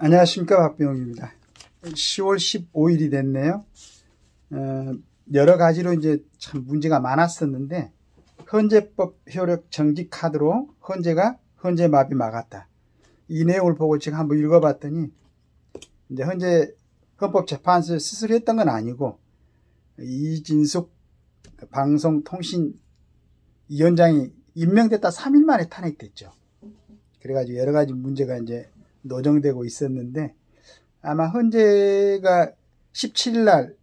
안녕하십니까, 박병욱입니다. 10월 15일이 됐네요. 여러 가지로 이제 참 문제가 많았었는데, 헌재법 효력 정지 카드로 헌재 마비 막았다. 이 내용을 보고 지금 한번 읽어봤더니, 이제 헌법재판소에 스스로 했던 건 아니고, 이진숙 방송통신위원장이 임명됐다 3일 만에 탄핵됐죠. 그래가지고 여러 가지 문제가 이제 노정되고 있었는데, 아마 헌재가 17일 날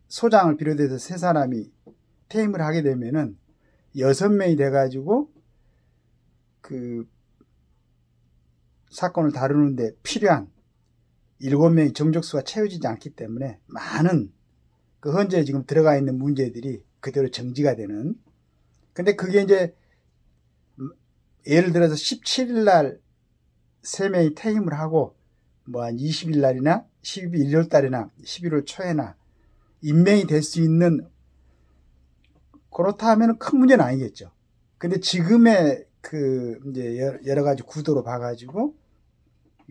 소장을 비롯해서 3사람이 퇴임을 하게 되면은 6명이 돼가지고 그 사건을 다루는데 필요한 7명의 정족수가 채워지지 않기 때문에 많은 그 헌재에 지금 들어가 있는 문제들이 그대로 정지가 되는. 근데 그게 이제 예를 들어서 17일 날 3명이 퇴임을 하고 뭐 한 20일 날이나 11월 달이나 11월 초에나 임명이 될 수 있는, 그렇다 하면 큰 문제는 아니겠죠. 근데 지금의 그 이제 여러 가지 구도로 봐가지고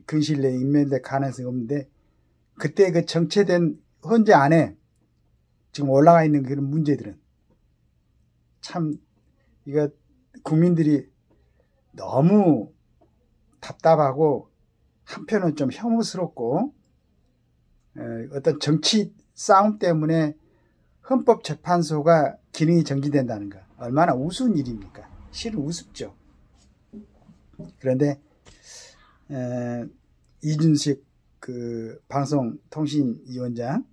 근시일 내에 임명될 가능성이 없는데, 그때 그 정체된 헌재 안에 지금 올라가 있는 그런 문제들은 참 이거 국민들이 너무 답답하고 한편은 좀 혐오스럽고, 어떤 정치 싸움 때문에 헌법재판소가 기능이 정지된다는 거 얼마나 우스운 일입니까? 실은 우습죠. 그런데 이준식 그 방송통신위원장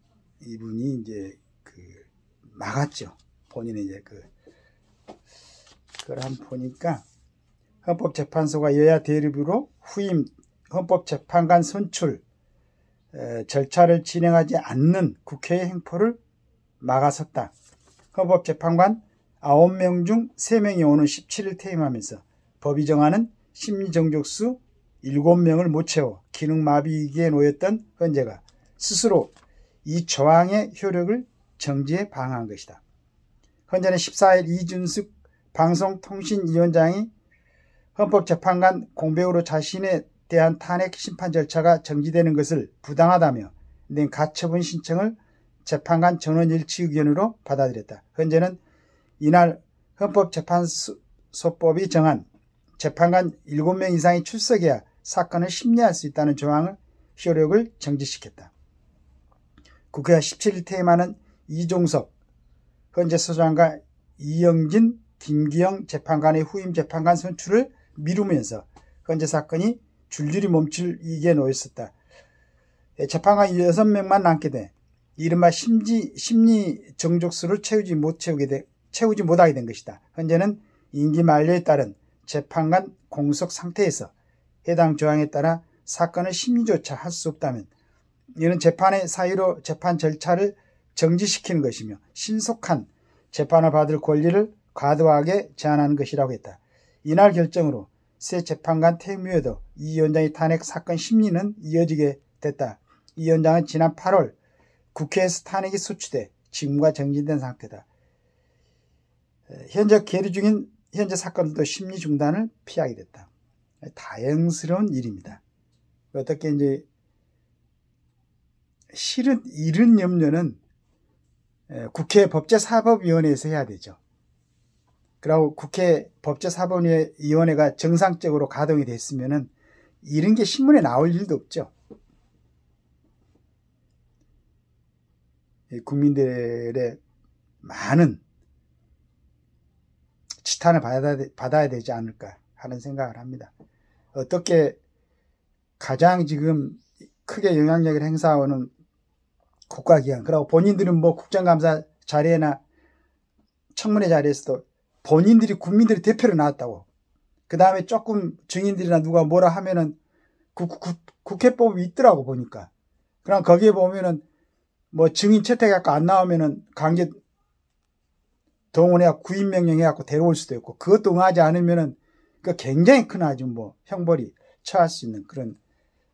이분이 이제 그 막았죠. 본인의 이제 그걸 한번 보니까, 헌법재판소가 여야 대립으로 후임 헌법재판관 선출 절차를 진행하지 않는 국회의 행포를 막아섰다. 헌법재판관 9명 중 3명이 오는 17일 퇴임하면서 법이 정하는 심리정족수 7명을 못 채워 기능마비기에 놓였던 헌재가 스스로 이 조항의 효력을 정지해 방어한 것이다. 헌재는 14일 이준숙 방송통신위원장이 헌법재판관 공백으로 자신에 대한 탄핵 심판 절차가 정지되는 것을 부당하다며 낸 가처분 신청을 재판관 전원 일치 의견으로 받아들였다. 헌재는 이날 헌법재판소법이 정한 재판관 7명 이상이 출석해야 사건을 심리할 수 있다는 조항의 효력을 정지시켰다. 국회가 17일 퇴임하는 이종석 헌재소장과 이영진, 김기영 재판관의 후임 재판관 선출을 미루면서 헌재 사건이 줄줄이 멈출 위기에 놓였었다. 재판관 6명만 남게 돼 이른바 심리 정족수를 채우지 못하게 된 것이다. 현재는 임기 만료에 따른 재판관 공석 상태에서 해당 조항에 따라 사건을 심리조차 할 수 없다면 이는 재판의 사유로 재판 절차를 정지시키는 것이며 신속한 재판을 받을 권리를 과도하게 제한하는 것이라고 했다. 이날 결정으로 새 재판관 퇴임 후에도 이 위원장의 탄핵 사건 심리는 이어지게 됐다. 이 위원장은 지난 8월 국회에서 탄핵이 소추돼 직무가 정지된 상태다. 현재 계류 중인 현재 사건도 심리 중단을 피하게 됐다. 다행스러운 일입니다. 어떻게 이제 실은 이런 염려는 국회 법제사법위원회에서 해야 되죠. 그리고 국회 법제사법위원회가 정상적으로 가동이 됐으면은 이런 게 신문에 나올 일도 없죠. 국민들의 많은 지탄을 받아야 되지 않을까 하는 생각을 합니다. 어떻게 가장 지금 크게 영향력을 행사하는 국가기관, 그리고 본인들은 뭐 국정감사 자리에나 청문회 자리에서도 본인들이 국민들의 대표로 나왔다고, 그 다음에 조금 증인들이나 누가 뭐라 하면은 국회법이 있더라고 보니까. 그럼 거기에 보면은 뭐 증인 채택해갖고 안 나오면은 강제 동원해갖고 구인명령 해갖고 데려올 수도 있고, 그것도 응하지 않으면은 그 굉장히 큰 아주 뭐 형벌이 처할 수 있는 그런,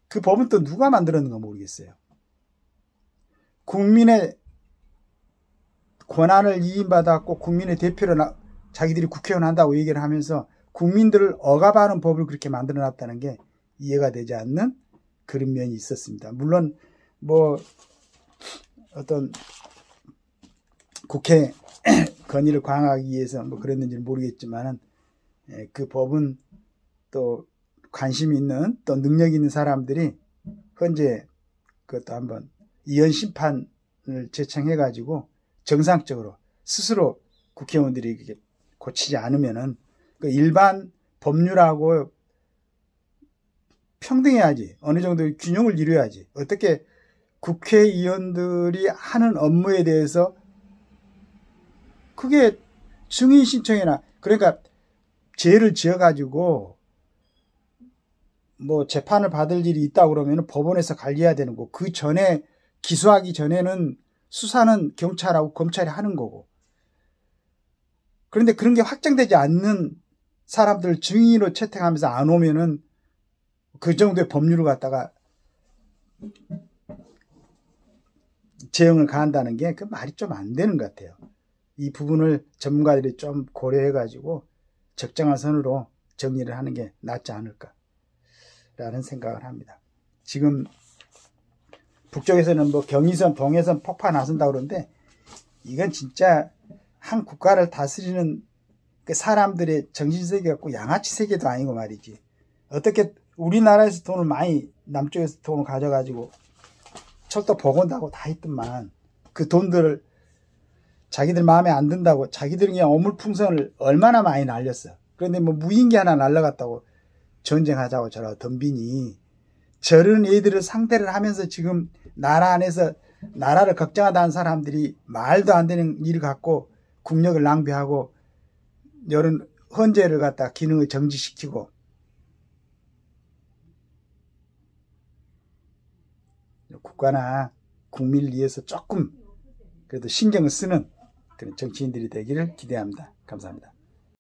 그 법은 또 누가 만들었는가 모르겠어요. 국민의 권한을 이임받았고 국민의 대표로 자기들이 국회의원 한다고 얘기를 하면서 국민들을 억압하는 법을 그렇게 만들어 놨다는 게 이해가 되지 않는 그런 면이 있었습니다. 물론 뭐 어떤 국회 건의를 강화하기 위해서 뭐 그랬는지는 모르겠지만은 그 법은 또 관심 있는 또 능력 있는 사람들이 현재 그것도 한번 이혼 심판을 제청해 가지고 정상적으로 스스로 국회의원들이 고치지 않으면은 그 일반 법률하고 평등해야지. 어느 정도 균형을 이루어야지. 어떻게 국회의원들이 하는 업무에 대해서 그게 증인 신청이나 그러니까 죄를 지어가지고 뭐 재판을 받을 일이 있다 그러면 법원에서 관리해야 되는 거고 그 전에 기소하기 전에는 수사는 경찰하고 검찰이 하는 거고 그런데 그런 게 확정되지 않는 사람들을 증인으로 채택하면서 안 오면은 그 정도의 법률을 갖다가 제형을 가한다는 게 그 말이 좀 안 되는 것 같아요. 이 부분을 전문가들이 좀 고려해가지고 적정한 선으로 정리를 하는 게 낫지 않을까라는 생각을 합니다. 지금 북쪽에서는 뭐 경의선, 동해선 폭파 나선다 그러는데 이건 진짜 한 국가를 다스리는 그 사람들의 정신세계 갖고 양아치 세계도 아니고 말이지. 어떻게 우리나라에서 돈을 많이 남쪽에서 돈을 가져가지고 철도 복원다고 다 했더만 그 돈들을 자기들 마음에 안 든다고 자기들이 그냥 어물풍선을 얼마나 많이 날렸어. 그런데 뭐 무인기 하나 날라갔다고 전쟁하자고 저러 덤비니 저런 애들을 상대를 하면서 지금 나라 안에서 나라를 걱정하다는 사람들이 말도 안 되는 일을 갖고 국력을 낭비하고 이런 헌재를 갖다 기능을 정지시키고 국가나 국민을 위해서 조금 그래도 신경을 쓰는 그런 정치인들이 되기를 기대합니다. 감사합니다.